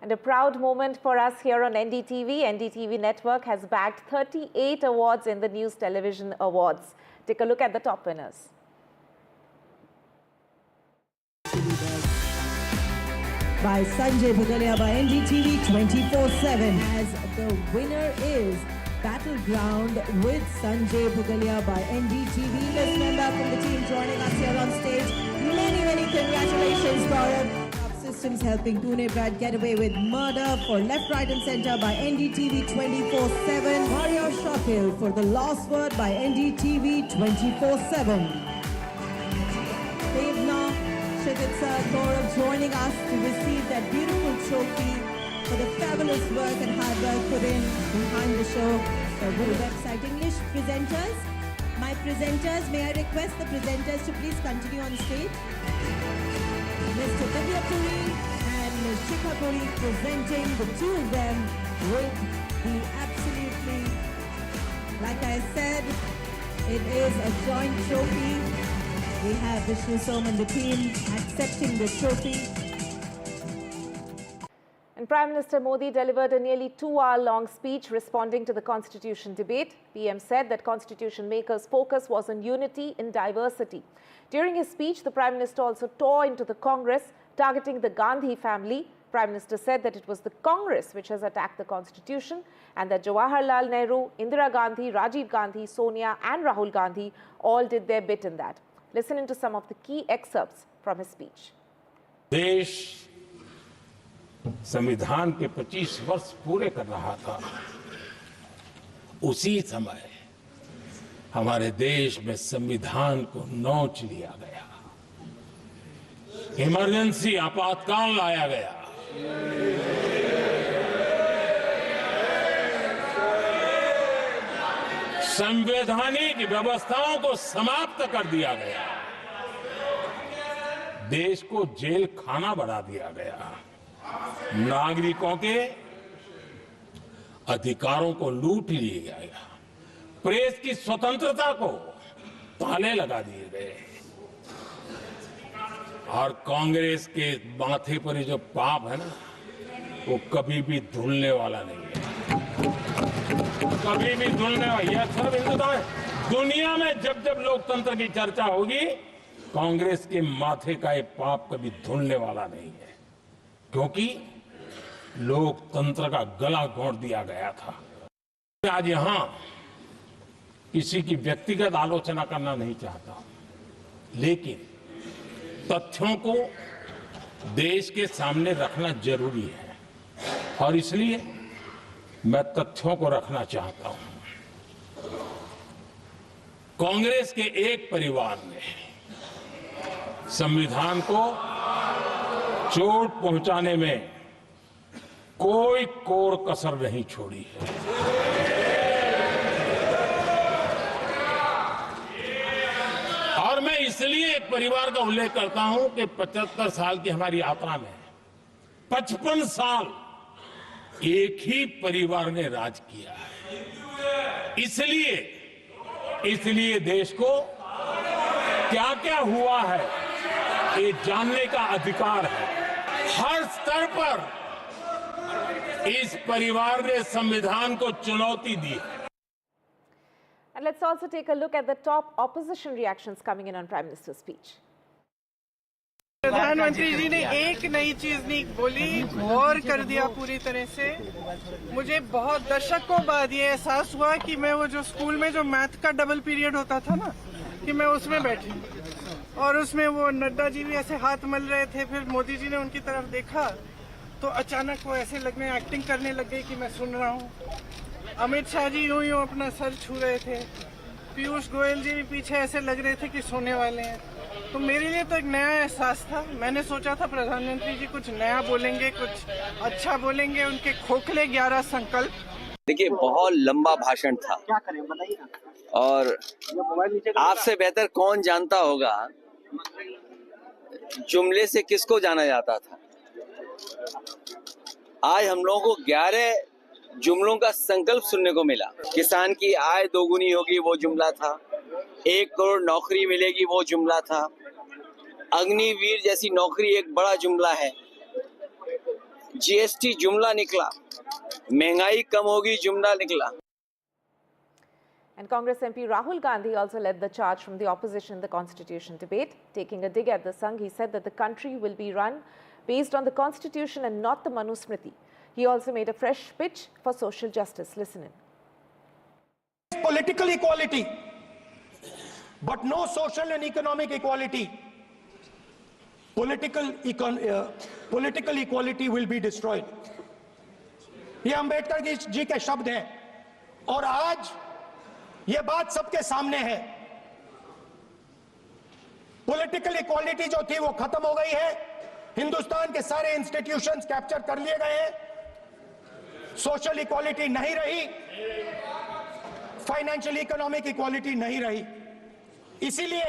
And a proud moment for us here on NDTV. NDTV Network has bagged 38 awards in the News Television Awards. Take a look at the top winners. By Sanjay Bhugalia by NDTV 24/7. As the winner is Battleground with Sanjay Bhugalia by NDTV. This member from the team joining us here on stage. Many congratulations, Gaurav. Systems helping Pune Brad get away with murder for Left, Right and Center by NDTV 24/7. Mario Shakil for The Lost Word by NDTV 24/7. Devna Shiditsa Gaurav joining us to receive that beautiful trophy for the fabulous work and hard work put in behind the show. So good website English presenters. My presenters, may I request the presenters to please continue on stage. Mr. Divya Puri and Ms. Shikha Puri presenting the two of them with the absolutely, like I said, it is a joint trophy. We have Vishnu Som and the team accepting the trophy. And Prime Minister Modi delivered a nearly 2-hour-long speech responding to the Constitution debate. PM said that Constitution makers' focus was on unity in diversity. During his speech, the Prime Minister also tore into the Congress, targeting the Gandhi family. Prime Minister said that it was the Congress which has attacked the Constitution and that Jawaharlal Nehru, Indira Gandhi, Rajiv Gandhi, Sonia and Rahul Gandhi all did their bit in that. Listen into some of the key excerpts from his speech. देश संविधान के 25 वर्ष पूरे कर रहा था। उसी समय हमारे देश में संविधान को नोच लिया गया, इमरजेंसी आपातकाल लाया गया। संवैधानिक व्यवस्थाओं को समाप्त कर दिया गया, देश को जेल खाना बना दिया गया, नागरिकों के अधिकारों को लूट लिया गया, प्रेस की स्वतंत्रता को ताले लगा दिए गए और कांग्रेस के माथे पर ये जो पाप है ना, वो कभी भी धुलने वाला नहीं है, कभी भी धुलने वाला। यह सब हिंदुस्तान है। दुनिया में जब जब लोकतंत्र की चर्चा होगी, कांग्रेस के माथे का ये पाप कभी धुलने वाला नहीं है, क्योंकि लोकतंत्र का गला घोंट दिया गया था। आज यहां किसी की व्यक्तिगत आलोचना करना नहीं चाहता, लेकिन तथ्यों को देश के सामने रखना जरूरी है और इसलिए मैं तथ्यों को रखना चाहता हूं। कांग्रेस के एक परिवार ने संविधान को चोट पहुंचाने में कोई कोर कसर नहीं छोड़ी है। और मैं इसलिए एक परिवार का उल्लेख करता हूं कि 75 साल की हमारी यात्रा में 55 साल एक ही परिवार ने राज किया है। इसलिए देश को क्या क्या हुआ है ये जानने का अधिकार है। हर स्तर पर इस परिवार ने संविधान को चुनौती दी है। And let's also take a look at the top opposition reactions coming in on Prime Minister's speech. प्रधानमंत्री जी ने एक नई चीज नहीं बोली, गौर कर दिया पूरी तरह से। मुझे बहुत दशकों बाद ये एहसास हुआ कि मैं वो जो स्कूल में जो मैथ का डबल पीरियड होता था ना, कि मैं उसमें बैठी और उसमें वो नड्डा जी भी ऐसे हाथ मल रहे थे, फिर मोदी जी ने उनकी तरफ देखा तो अचानक वो ऐसे लगने एक्टिंग करने लग गई कि मैं सुन रहा हूँ। अमित शाह जी यूं यूं अपना सर छू रहे थे, पीयूष गोयल जी भी पीछे ऐसे लग रहे थे कि सोने वाले हैं। तो मेरे लिए तो एक नया एहसास था। मैंने सोचा था प्रधानमंत्री जी कुछ नया बोलेंगे, कुछ अच्छा बोलेंगे, उनके खोखले 11 संकल्प। देखिए, बहुत लंबा भाषण था और आपसे बेहतर कौन जानता होगा जुमले से किसको जाना जाता था। आज हम लोगों को 11 जुमलों का संकल्प सुनने को मिला। किसान की आय दोगुनी होगी, वो जुमला था। 1 करोड़ नौकरी मिलेगी, वो जुमला था। अग्निवीर जैसी नौकरी एक बड़ा जुमला है। जीएसटी जुमला निकला, महंगाई कम होगी जुमला निकला। And Congress MP Rahul Gandhi also led the charge from the opposition in the constitution debate. Taking a dig at the Sangh, he said that the country will be run based on the constitution and not the Manusmriti. He also made a fresh pitch for social justice. Listen in. Political equality, but no social and economic equality. Political equality will be destroyed. ये अंबेडकर जी के शब्द हैं और आज ये बात सबके सामने है। पॉलिटिकल इक्वालिटी जो थी वो खत्म हो गई है। हिंदुस्तान के सारे इंस्टीट्यूशंस कैप्चर कर लिए गए हैं। सोशल इक्वालिटी नहीं रही, फाइनेंशियल इकोनॉमिक इक्वालिटी नहीं रही। इसीलिए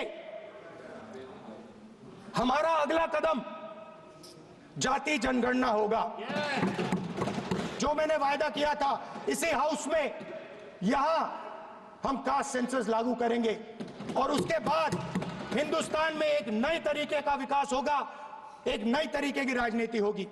हमारा अगला कदम जाति जनगणना होगा। जो मैंने वायदा किया था इसी हाउस में, यहां हम कास्ट सेंसस लागू करेंगे और उसके बाद हिंदुस्तान में एक नए तरीके का विकास होगा, एक नई तरीके की राजनीति होगी।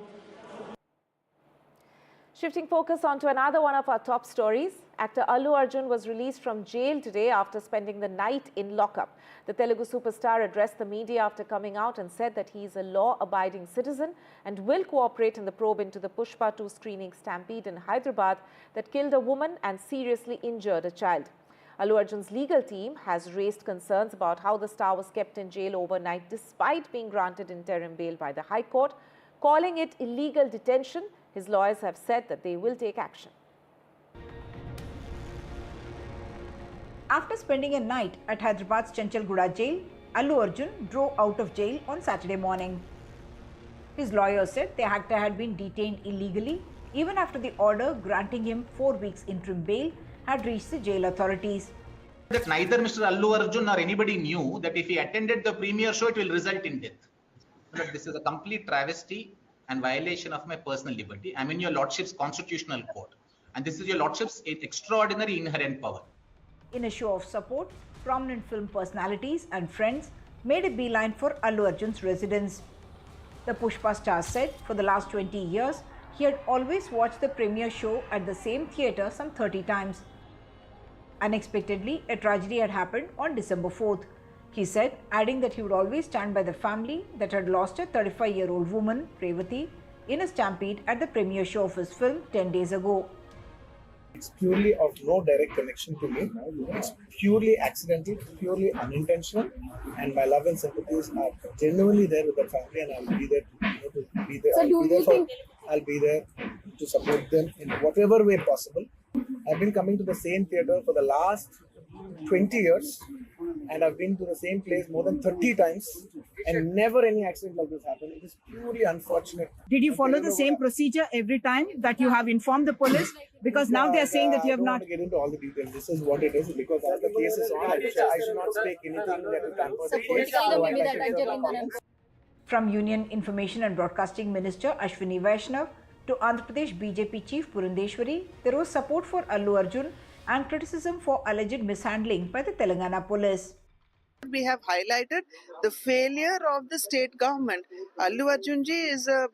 Shifting focus on to another one of our top stories, actor Allu Arjun was released from jail today after spending the night in lockup. The Telugu superstar addressed the media after coming out and said that he is a law-abiding citizen and will cooperate in the probe into the Pushpa 2 screening stampede in Hyderabad that killed a woman and seriously injured a child. Allu Arjun's legal team has raised concerns about how the star was kept in jail overnight despite being granted interim bail by the High Court, calling it illegal detention. His lawyers have said that they will take action. After spending a night at Hyderabad's Chanchalguda jail, Allu Arjun drove out of jail on Saturday morning. His lawyers said the actor had been detained illegally even after the order granting him 4 weeks interim bail had reached the jail authorities. That neither Mr. Allu Arjun or anybody knew that if he attended the premiere show, it will result in death. That this is a complete travesty and violation of my personal liberty. I'm in your Lordship's constitutional court, and this is your Lordship's extraordinary inherent power. In a show of support, prominent film personalities and friends made a beeline for Allu Arjun's residence. The Pushpa star said for the last 20 years, he had always watched the premiere show at the same theatre some 30 times. Unexpectedly, a tragedy had happened on December 4th. He said, adding that he would always stand by the family that had lost a 35-year-old woman, Revati, in a stampede at the premiere show of his film 10 days ago. It's purely of no direct connection to me. It's purely accidental, purely unintentional, and my love and sympathies are genuinely there with the family, and I'll be there. I'll be there to support them in whatever way possible. I've been coming to the same theatre for the last 20 years, and I've been to the same place more than 30 times, and never any accident like this happened. It is purely unfortunate. Did you follow the same procedure every time that you have informed the police? Because now they are saying that you have not. I don't want to get into all the details. This is what it is, because as the case is on, I should not speak anything that will tamper the case. From Union Information and Broadcasting Minister Ashwini Vaishnav to Andhra Pradesh BJP Chief Purandeshwari, there was support for Allu Arjun and criticism for alleged mishandling by the Telangana police. We have highlighted the failure of the state government. Allu Arjun ji is a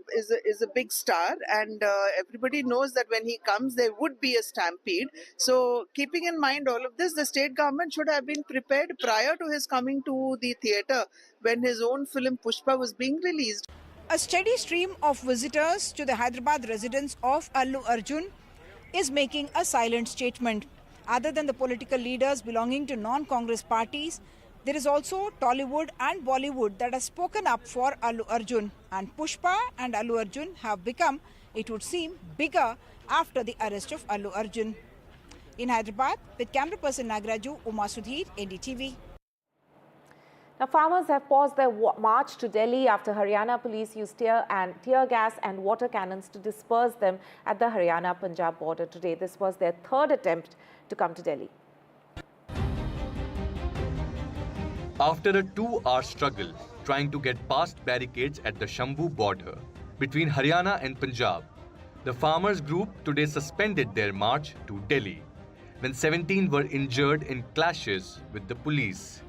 big star, and everybody knows that when he comes there would be a stampede. So keeping in mind all of this, the state government should have been prepared prior to his coming to the theatre when his own film Pushpa was being released. A steady stream of visitors to the Hyderabad residence of Allu Arjun is making a silent statement. Other than the political leaders belonging to non-Congress parties, there is also Tollywood and Bollywood that has spoken up for Allu Arjun, and Pushpa and Allu Arjun have become, it would seem, bigger after the arrest of Allu Arjun. In Hyderabad, with camera person Nagraju, Uma Sudhir, NDTV. Now, farmers have paused their march to Delhi after Haryana police used tear gas and water cannons to disperse them at the Haryana-Punjab border today. This was their third attempt to come to Delhi. After a 2-hour struggle trying to get past barricades at the Shambhu border between Haryana and Punjab, the farmers group today suspended their march to Delhi when 17 were injured in clashes with the police.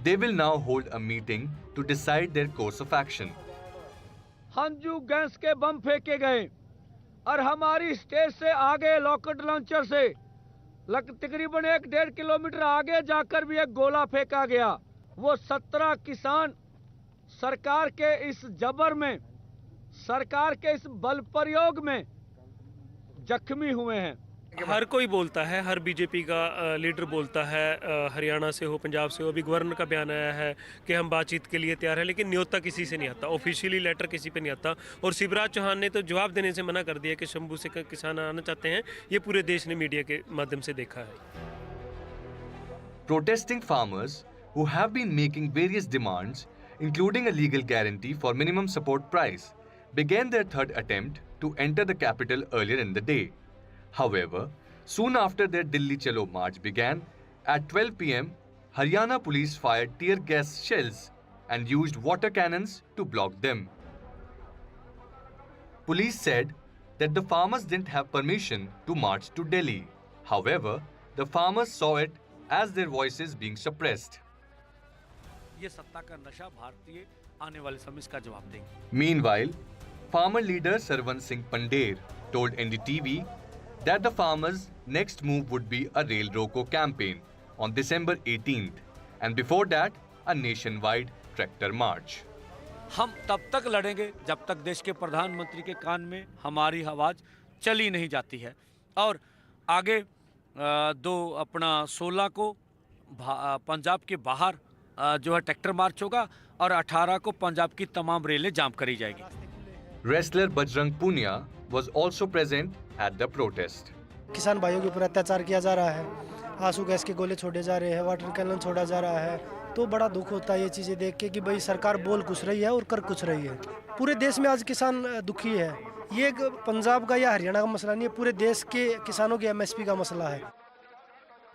They will now hold a meeting to decide their course of action. हंजू gas के बम फेंके गए और हमारी stage से आगे rocket launcher से तकरीबन 1-1.5 किलोमीटर आगे जाकर भी एक गोला फेंका गया। वो 17 किसान सरकार के इस जबर में, सरकार के इस बल प्रयोग में जख्मी हुए हैं। हर कोई बोलता है, हर बीजेपी का लीडर बोलता है, हरियाणा से हो, पंजाब से हो, अभी गवर्नर का बयान आया है कि हम बातचीत के लिए तैयार हैं, लेकिन न्योता किसी से नहीं आता, ऑफिशियली लेटर किसी पे नहीं आता। और शिवराज चौहान ने तो जवाब देने से मना कर दिया कि शंभू से किसान आना चाहते हैं। ये पूरे देश ने मीडिया के माध्यम से देखा है। Protesting farmers who have been making various demands, including a legal guarantee for minimum support price, began their third attempt to enter the capital earlier in the day. However, soon after their Delhi Chalo march began, at 12 p.m., Haryana police fired tear gas shells and used water cannons to block them. Police said that the farmers didn't have permission to march to Delhi. However, the farmers saw it as their voices being suppressed. ये सत्ता का नशा भारतीय आने वाले समय इसका जवाब देंगे। Meanwhile, farmer leader Sarwan Singh Pandher told NDTV that the farmers' next move would be a rail roko campaign on December 18th, and before that, a nationwide tractor march. हम तब तक लड़ेंगे जब तक देश के प्रधानमंत्री के कान में हमारी आवाज़ चली नहीं जाती है। और आगे 16 को पंजाब के बाहर जो है ट्रैक्टर मार्च होगा और 18 को पंजाब की तमाम रेलें जाम करी जाएगी। Wrestler Bajrang Punia was also present at the protest. किसान भाइयों के ऊपर अत्याचार किया जा रहा है, आंसू गैस के गोले छोड़े जा रहे हैं, वाटर कैनन छोड़ा जा रहा है, तो बड़ा दुख होता है ये चीज़ें देख के कि भाई सरकार बोल कुछ रही है और कर कुछ रही है। पूरे देश में आज किसान दुखी है। ये पंजाब का या हरियाणा का मसला नहीं है, पूरे देश के किसानों के MSP का मसला है।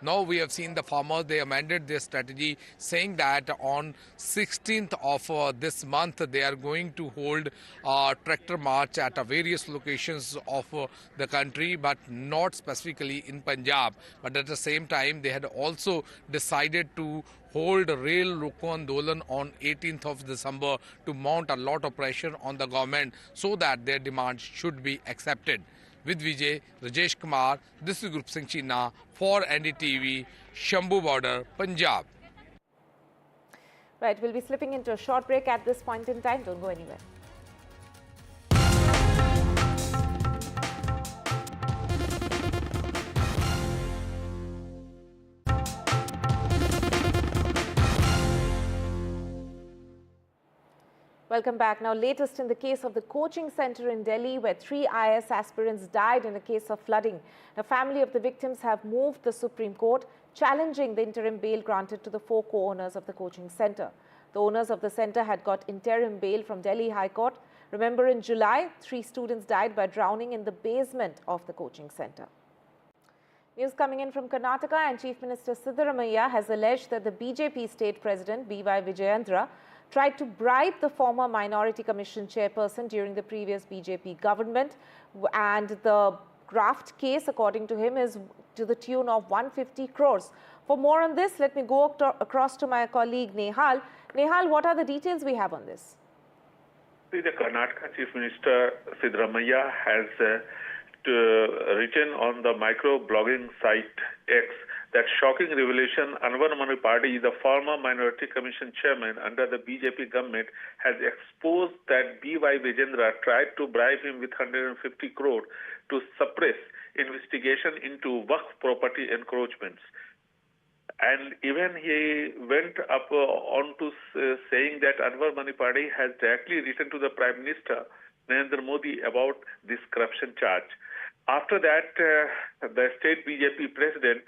Now we have seen the farmers, they amended their strategy saying that on 16th of this month they are going to hold a tractor march at various locations of the country, but not specifically in Punjab. But at the same time they had also decided to hold Rail Roko Andolan on 18th of December to mount a lot of pressure on the government so that their demands should be accepted. With Vijay, Rajesh Kumar, this is Group Singh China for NDTV, Shambhu Border, Punjab. Right, we'll be slipping into a short break at this point in time. Don't go anywhere. Welcome back. Now, latest in the case of the coaching center in Delhi, where 3 IAS aspirants died in a case of flooding. The family of the victims have moved the Supreme Court, challenging the interim bail granted to the 4 co-owners of the coaching center. The owners of the center had got interim bail from Delhi High Court. Remember, in July, 3 students died by drowning in the basement of the coaching center. News coming in from Karnataka, and Chief Minister Siddaramaiah has alleged that the BJP state president, B.Y. Vijayendra, tried to bribe the former Minority Commission chairperson during the previous BJP government, and the graft case, according to him, is to the tune of 150 crores. For more on this, let me go across to my colleague Nehal. Nehal, what are the details we have on this? The Karnataka Chief Minister Siddaramaiah has written on the micro-blogging site X that shocking revelation: Anwar Manipadi, the former Minority Commission chairman under the BJP government, has exposed that B.Y. Vijayendra tried to bribe him with 150 crore to suppress investigation into Waqf property encroachments. And even he went up on to saying that Anwar Manipadi has directly written to the Prime Minister Narendra Modi about this corruption charge. After that, the state BJP president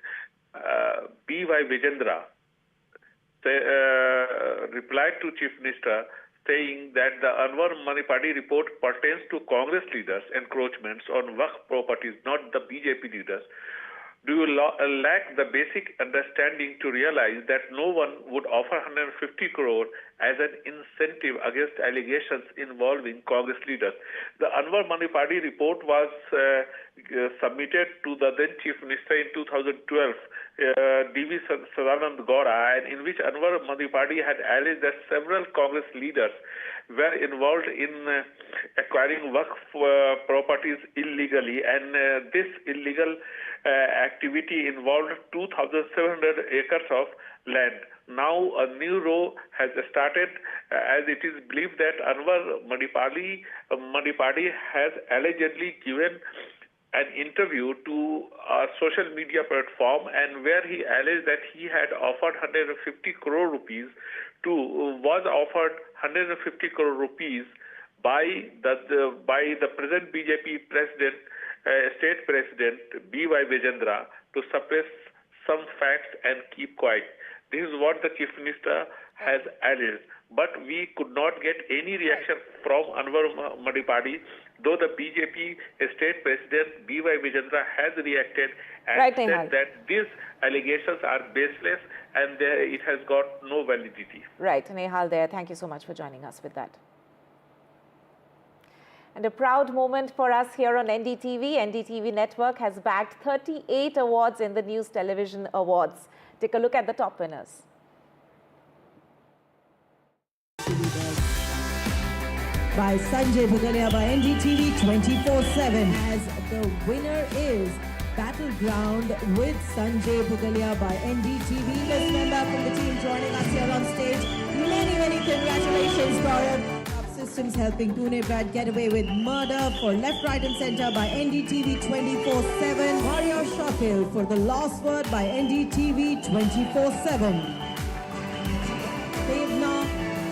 B.Y. Vijayendra replied to Chief Minister saying that the Anwar Manipadi report pertains to Congress leaders' encroachments on Waqf properties, not the BJP leaders. Do you lack the basic understanding to realize that no one would offer 150 crore as an incentive against allegations involving Congress leaders. The Anwar Manipadi report was submitted to the then Chief Minister in 2012, D.V. Sadanand Gaura, and in which Anwar Manipadi had alleged that several Congress leaders were involved in acquiring Waqf properties illegally, and this illegal activity involved 2,700 acres of land. Now a new row has started, as it is believed that Anwar Manipadi has allegedly given an interview to a social media platform, and where he alleged that he had offered 150 crore rupees was offered 150 crore rupees by the present BJP president, state president B.Y. Vijendra, to suppress some facts and keep quiet. This is what the Chief Minister has alleged. But we could not get any reaction from Anwar Manipadi, though the BJP state president B.Y. Vijendra has reacted and said that these allegations are baseless and it has got no validity. Right, Nehal there. Thank you so much for joining us with that. And a proud moment for us here on NDTV. NDTV Network has bagged 38 awards in the News Television Awards. Take a look at the top winners. By Sanjay Bhugalia by NDTV 24/7. As the winner is Battleground with Sanjay Bhugalia by NDTV. This member from the team joining us here on stage. Many congratulations, Gaurav. Systems helping Pune Brad get away with murder for Left, Right and Center by NDTV 24/7. Mario Shakil for The Lost Word by NDTV 24/7. Devna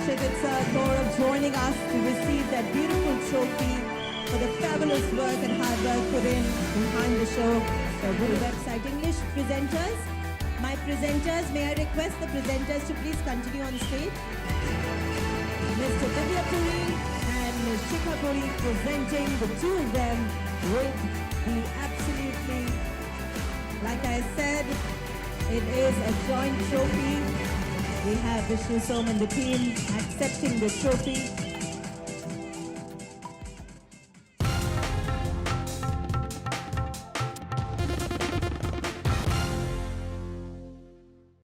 Chikitsa Gaurav joining us to receive that beautiful trophy for the fabulous work and hard work put in behind the show. So Guru website English presenters. My presenters, may I request the presenters to please continue on stage. Mr. Divya Puri and Ms. Shikha Puri presenting the two of them with the absolutely, like I said, it is a joint trophy. We have Vishnu Som and the team accepting the trophy.